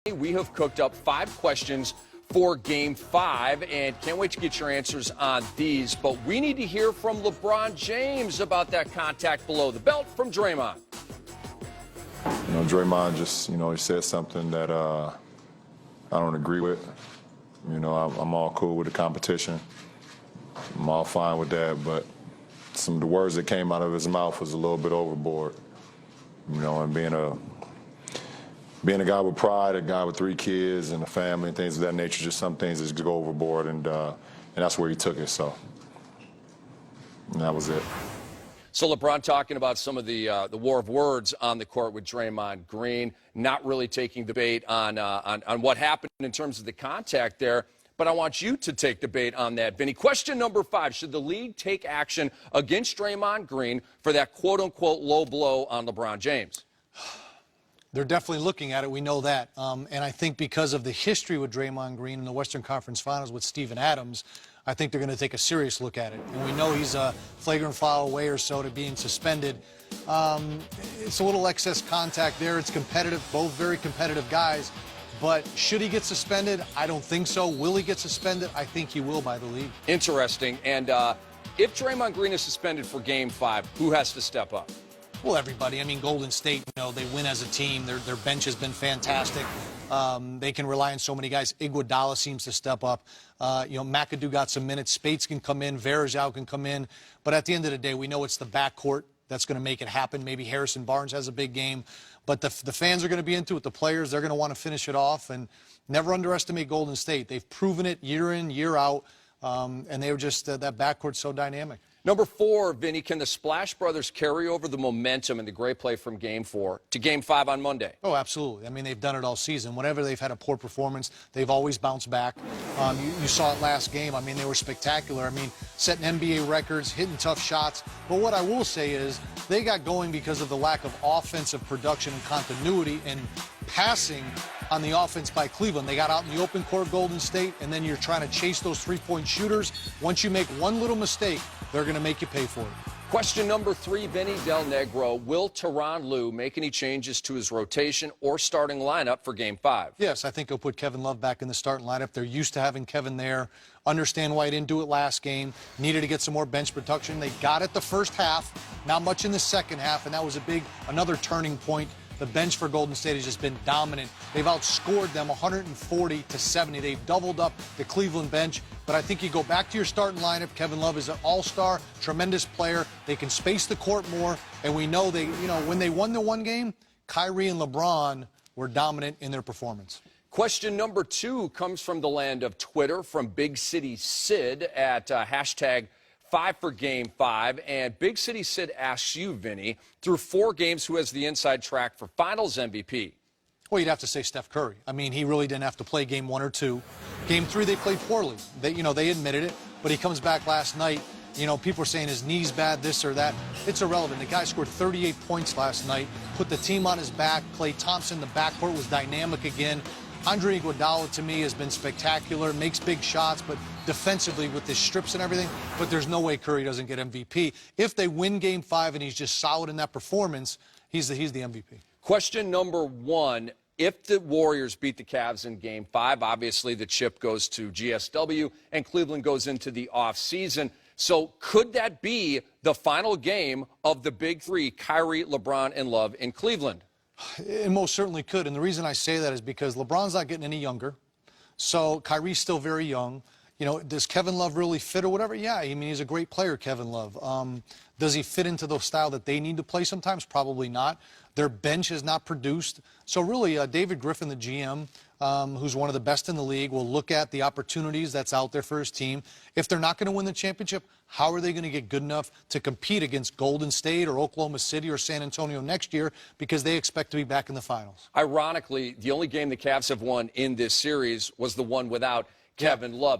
We have cooked up 5 questions for Game 5, and can't wait to get your answers on these. But we need to hear from LeBron James about that contact below the belt from Draymond. Draymond just, he said something that I don't agree with. I'm all cool with the competition. I'm all fine with that, but some of the words that came out of his mouth was a little bit overboard. And being a guy with pride, a guy with 3 kids and a family and things of that nature, just some things that go overboard, and that's where he took it. So and that was it. So LeBron talking about some of the war of words on the court with Draymond Green, not really taking debate on what happened in terms of the contact there. But I want you to take debate on that, Vinny. Question number 5, should the league take action against Draymond Green for that quote-unquote low blow on LeBron James? They're definitely looking at it. We know that. And I think because of the history with Draymond Green in the Western Conference Finals with Steven Adams, I think they're going to take a serious look at it. And we know he's a flagrant foul away or so to being suspended. It's a little excess contact there. It's competitive, both very competitive guys. But should he get suspended? I don't think so. Will he get suspended? I think he will by the league. Interesting. And if Draymond Green is suspended for Game 5, who has to step up? Well, everybody. I mean, Golden State, they win as a team. Their bench has been fantastic. They can rely on so many guys. Iguodala seems to step up. McAdoo got some minutes. Spates can come in. Varejao can come in. But at the end of the day, we know it's the backcourt that's going to make it happen. Maybe Harrison Barnes has a big game. But the fans are going to be into it. The players, they're going to want to finish it off. And never underestimate Golden State. They've proven it year in, year out. And they were just, that backcourt's so dynamic. Number 4, Vinny, can the Splash Brothers carry over the momentum and the great play from Game 4 to Game 5 on Monday? Oh, absolutely. I mean, they've done it all season. Whenever they've had a poor performance, they've always bounced back. You saw it last game. I mean, they were spectacular. I mean, setting NBA records, hitting tough shots. But what I will say is they got going because of the lack of offensive production and continuity and passing on the offense by Cleveland. They got out in the open court, Golden State, and then you're trying to chase those 3-point shooters. Once you make one little mistake, they're going to make you pay for it. Question number 3, Vinny Del Negro. Will Tyronn Lue make any changes to his rotation or starting lineup for Game 5? Yes, I think he'll put Kevin Love back in the starting lineup. They're used to having Kevin there. Understand why he didn't do it last game. Needed to get some more bench production. They got it the first half, not much in the second half, and that was another turning point. The bench for Golden State has just been dominant. They've outscored them 140-70. They've doubled up the Cleveland bench. But I think you go back to your starting lineup. Kevin Love is an all-star, tremendous player. They can space the court more. And we know when they won the one game, Kyrie and LeBron were dominant in their performance. Question number 2 comes from the land of Twitter, from Big City Sid at hashtag 5 for Game 5. And Big City Sid asks you, Vinny, through 4 games, who has the inside track for Finals MVP? Well, you'd have to say Steph Curry. I mean, he really didn't have to play Game 1 or 2. Game 3, they played poorly. They admitted it, but he comes back last night. People are saying his knee's bad, this or that. It's irrelevant. The guy scored 38 points last night, put the team on his back. Klay Thompson, the backcourt was dynamic again. Andre Iguodala, to me, has been spectacular, makes big shots, but defensively with his strips and everything. But there's no way Curry doesn't get MVP. If they win Game 5 and he's just solid in that performance, he's the MVP. Question number 1. If the Warriors beat the Cavs in Game 5, obviously the chip goes to GSW and Cleveland goes into the offseason. So could that be the final game of the Big 3, Kyrie, LeBron, and Love in Cleveland? It most certainly could. And the reason I say that is because LeBron's not getting any younger. So Kyrie's still very young. Does Kevin Love really fit or whatever? Yeah, I mean, he's a great player, Kevin Love. Does he fit into the style that they need to play sometimes? Probably not. Their bench has not produced. So really, David Griffin, the GM, who's one of the best in the league, will look at the opportunities that's out there for his team. If they're not going to win the championship, how are they going to get good enough to compete against Golden State or Oklahoma City or San Antonio next year, because they expect to be back in the finals? Ironically, the only game the Cavs have won in this series was the one without Kevin Love.